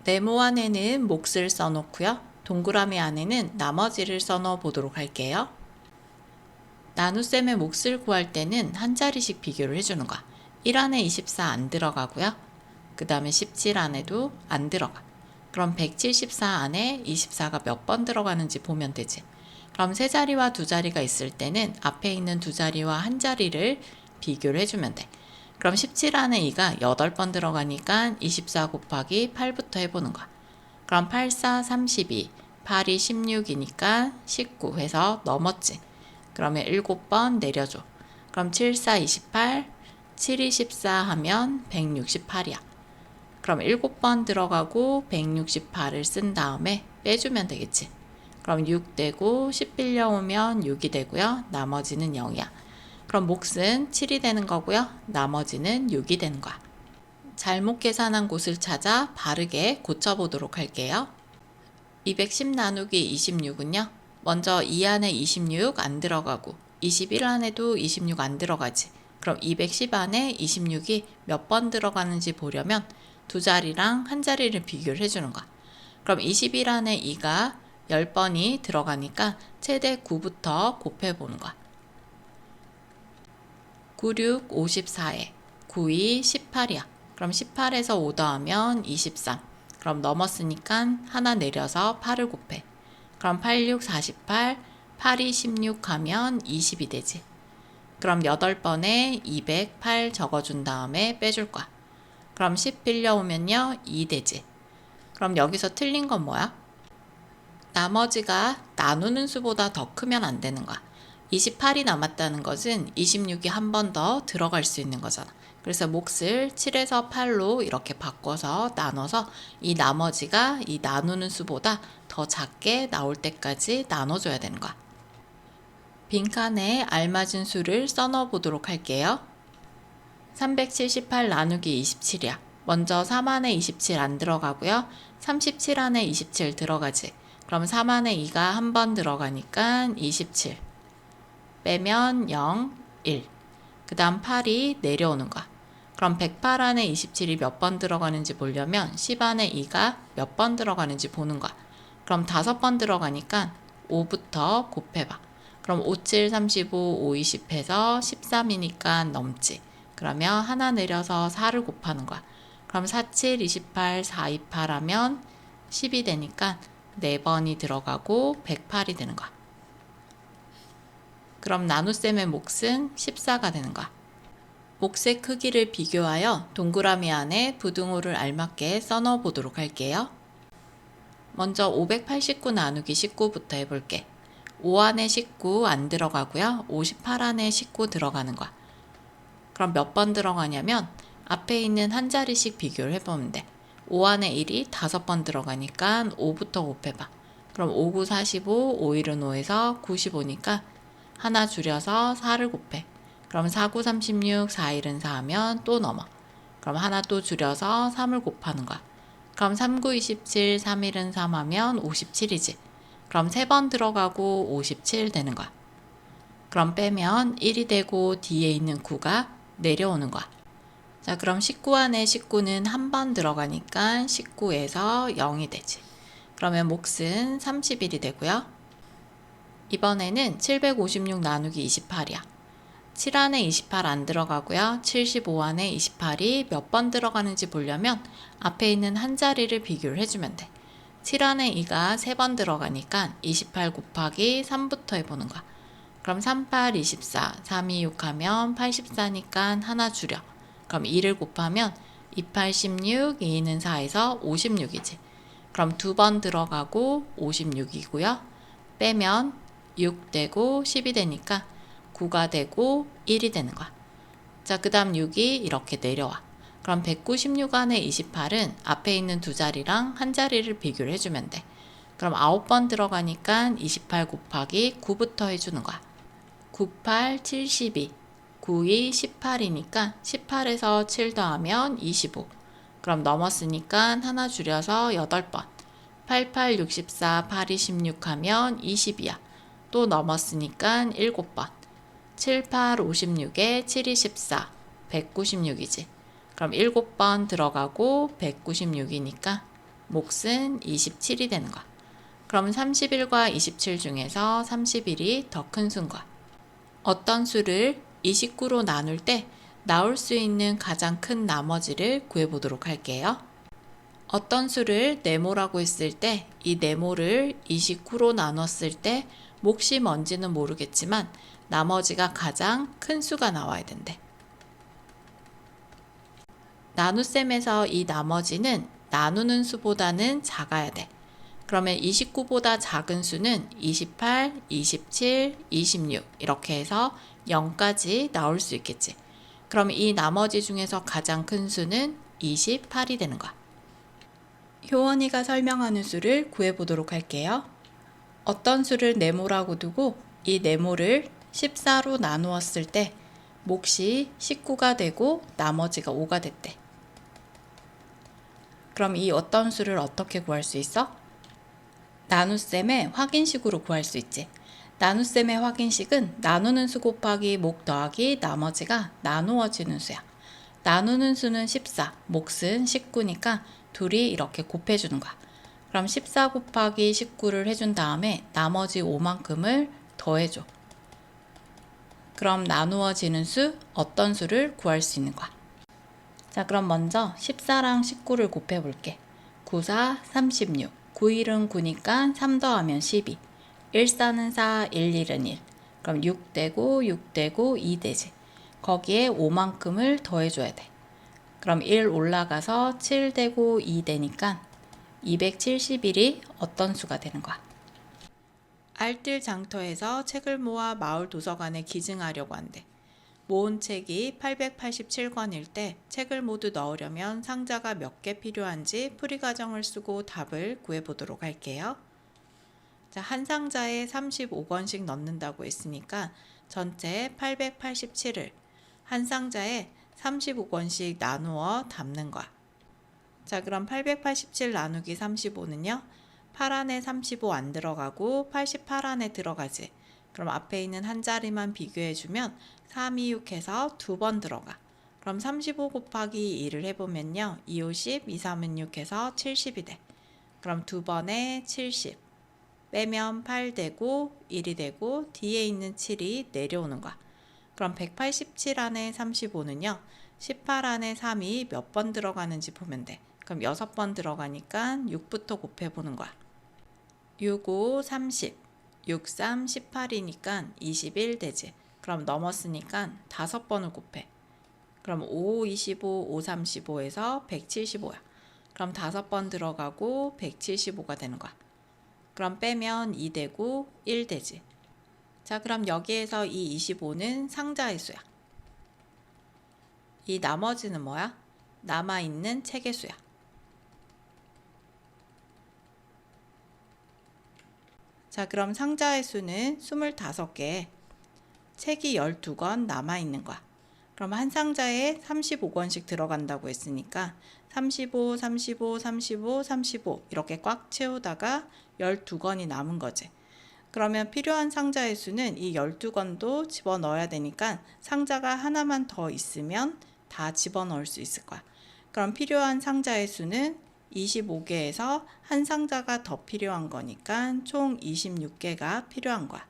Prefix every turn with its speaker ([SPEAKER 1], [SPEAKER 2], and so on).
[SPEAKER 1] 네모 안에는 몫을 써놓고요. 동그라미 안에는 나머지를 써넣어 보도록 할게요. 나눗셈의 몫을 구할 때는 한 자리씩 비교를 해주는 거야. 1 안에 24 안 들어가고요. 그 다음에 17 안에도 안 들어가. 그럼 174 안에 24가 몇 번 들어가는지 보면 되지. 그럼 세 자리와 두 자리가 있을 때는 앞에 있는 두 자리와 한 자리를 비교를 해주면 돼. 그럼 17 안에 2가 8번 들어가니까 24 곱하기 8부터 해보는 거야. 그럼 8, 4, 32, 8이 16이니까 19 해서 넘었지. 그러면 7번 내려줘. 그럼 7, 4, 28, 7, 14 하면 168이야. 그럼 7번 들어가고 168을 쓴 다음에 빼주면 되겠지. 그럼 6 되고 10 빌려오면 6이 되고요. 나머지는 0이야. 그럼 몫은 7이 되는 거고요. 나머지는 6이 되는 거야. 잘못 계산한 곳을 찾아 바르게 고쳐보도록 할게요. 210 나누기 26은요. 먼저 2 안에 26 안 들어가고 21 안에도 26 안 들어가지. 그럼 210 안에 26이 몇 번 들어가는지 보려면 두 자리랑 한 자리를 비교를 해주는 거야. 그럼 21 안에 2가 10번이 들어가니까 최대 9부터 곱해보는 거야. 9, 6, 54에 9, 2, 18이야. 그럼 18에서 5 더하면 23. 그럼 넘었으니까 하나 내려서 8을 곱해. 그럼 8, 6, 48, 8, 2, 16 하면 20이 되지. 그럼 8번에 208 적어준 다음에 빼줄 거야. 그럼 10 빌려오면요 2 되지. 그럼 여기서 틀린 건 뭐야? 나머지가 나누는 수보다 더 크면 안 되는 거야. 28이 남았다는 것은 26이 한 번 더 들어갈 수 있는 거잖아. 그래서 몫을 7에서 8로 이렇게 바꿔서 나눠서 이 나머지가 이 나누는 수보다 더 작게 나올 때까지 나눠줘야 되는 거야. 빈칸에 알맞은 수를 써넣어 보도록 할게요. 378 나누기 27이야. 먼저 3 안에 27 안 들어가고요. 37 안에 27 들어가지. 그럼 3 안에 2가 한 번 들어가니까 27. 빼면 0, 1. 그 다음 8이 내려오는 거야. 그럼 108 안에 27이 몇 번 들어가는지 보려면 10 안에 2가 몇 번 들어가는지 보는 거야. 그럼 5번 들어가니까 5부터 곱해봐. 그럼 5, 7, 35, 5, 20 해서 13이니까 넘지. 그러면 하나 내려서 4를 곱하는 거야. 그럼 4, 7, 28, 4, 28 하면 10이 되니까 4번이 들어가고 108이 되는 거야. 그럼 나눗셈의 몫은 14가 되는 거야. 몫의 크기를 비교하여 동그라미 안에 부등호를 알맞게 써넣어 보도록 할게요. 먼저 589 나누기 19부터 해볼게. 5 안에 19 안 들어가고요. 58 안에 19 들어가는 거야. 그럼 몇 번 들어가냐면 앞에 있는 한 자리씩 비교를 해보면 돼. 5 안에 1이 5번 들어가니까 5부터 곱해봐. 그럼 5, 9, 45, 5, 1은 5에서 95니까 하나 줄여서 4를 곱해. 그럼 4, 9, 36, 4, 1은 4 하면 또 넘어. 그럼 하나 또 줄여서 3을 곱하는 거야. 그럼 3, 9, 27, 3, 1은 3 하면 57이지. 그럼 3번 들어가고 57 되는 거야. 그럼 빼면 1이 되고 뒤에 있는 9가 내려오는 거야. 자, 그럼 19 안에 19는 한 번 들어가니까 19에서 0이 되지. 그러면 몫은 31이 되고요. 이번에는 756 나누기 28이야. 7 안에 28 안 들어가고요. 75 안에 28이 몇 번 들어가는지 보려면 앞에 있는 한 자리를 비교를 해주면 돼. 7 안에 2가 3번 들어가니까 28 곱하기 3부터 해보는 거야. 그럼 38, 24, 3, 2, 6 하면 84니까 하나 줄여. 그럼 2를 곱하면 28, 16, 2는 4에서 56이지. 그럼 두 번 들어가고 56이고요. 빼면 6 되고 10이 되니까 9가 되고 1이 되는 거야. 자, 그 다음 6이 이렇게 내려와. 그럼 196 안에 28은 앞에 있는 두 자리랑 한 자리를 비교를 해주면 돼. 그럼 9번 들어가니까 28 곱하기 9부터 해주는 거야. 98, 72, 92, 18이니까 18에서 7 더하면 25. 그럼 넘었으니까 하나 줄여서 8번. 88, 64, 82, 16 하면 20이야. 또 넘었으니까 7번. 7, 8, 56에 7이 14, 196이지. 그럼 7번 들어가고 196이니까 몫은 27이 되는 거야. 그럼 31과 27 중에서 31이 더 큰 수인 거야. 어떤 수를 29로 나눌 때 나올 수 있는 가장 큰 나머지를 구해보도록 할게요. 어떤 수를 네모라고 했을 때 이 네모를 29로 나눴을 때 몫이 뭔지는 모르겠지만 나머지가 가장 큰 수가 나와야 된대. 나눗셈에서 이 나머지는 나누는 수보다는 작아야 돼. 그러면 29보다 작은 수는 28, 27, 26 이렇게 해서 0까지 나올 수 있겠지. 그럼 이 나머지 중에서 가장 큰 수는 28이 되는 거야. 효원이가 설명하는 수를 구해보도록 할게요. 어떤 수를 네모라고 두고 이 네모를 14로 나누었을 때 몫이 19가 되고 나머지가 5가 됐대. 그럼 이 어떤 수를 어떻게 구할 수 있어? 나눗셈의 확인식으로 구할 수 있지. 나눗셈의 확인식은 나누는 수 곱하기 몫 더하기 나머지가 나누어지는 수야. 나누는 수는 14, 몫은 19니까 둘이 이렇게 곱해주는 거야. 그럼 14 곱하기 19를 해준 다음에 나머지 5만큼을 더해줘. 그럼 나누어지는 수, 어떤 수를 구할 수 있는 거야. 자, 그럼 먼저 14랑 19를 곱해볼게. 9, 4, 36. 9, 1은 9니까 3 더하면 12. 1, 4는 4, 1, 1은 1. 그럼 6 되고 6 되고 2 되지. 거기에 5만큼을 더해줘야 돼. 그럼 1 올라가서 7 되고 2 되니까 271이 어떤 수가 되는 거야? 알뜰 장터에서 책을 모아 마을 도서관에 기증하려고 한대. 모은 책이 887권일 때 책을 모두 넣으려면 상자가 몇 개 필요한지 풀이 과정을 쓰고 답을 구해보도록 할게요. 자, 한 상자에 35권씩 넣는다고 했으니까 전체 887을 한 상자에 35권씩 나누어 담는 거야. 자, 그럼 887 나누기 35는요. 8 안에 35 안 들어가고 88 안에 들어가지. 그럼 앞에 있는 한 자리만 비교해주면 3, 2, 6 해서 2번 들어가. 그럼 35 곱하기 2를 해보면요. 2, 5, 10, 2, 3은 6 해서 70이 돼. 그럼 2번에 70. 빼면 8 되고 1이 되고 뒤에 있는 7이 내려오는 거야. 그럼 187 안에 35는요. 18 안에 3이 몇 번 들어가는지 보면 돼. 그럼 6번 들어가니까 6부터 곱해보는 거야. 6, 5, 30. 6, 3, 18이니까 21 되지. 그럼 넘었으니까 5번을 곱해. 그럼 5, 25, 5, 35에서 175야. 그럼 5번 들어가고 175가 되는 거야. 그럼 빼면 2 되고 1 되지. 자, 그럼 여기에서 이 25는 상자의 수야. 이 나머지는 뭐야? 남아있는 책의 수야. 자, 그럼 상자의 수는 25개, 책이 12권 남아있는 거야. 그럼 한 상자에 35권씩 들어간다고 했으니까 35, 35, 35, 35 이렇게 꽉 채우다가 12권이 남은 거지. 그러면 필요한 상자의 수는 이 12권도 집어넣어야 되니까 상자가 하나만 더 있으면 다 집어넣을 수 있을 거야. 그럼 필요한 상자의 수는 25개에서 한 상자가 더 필요한 거니까 총 26개가 필요한 거야.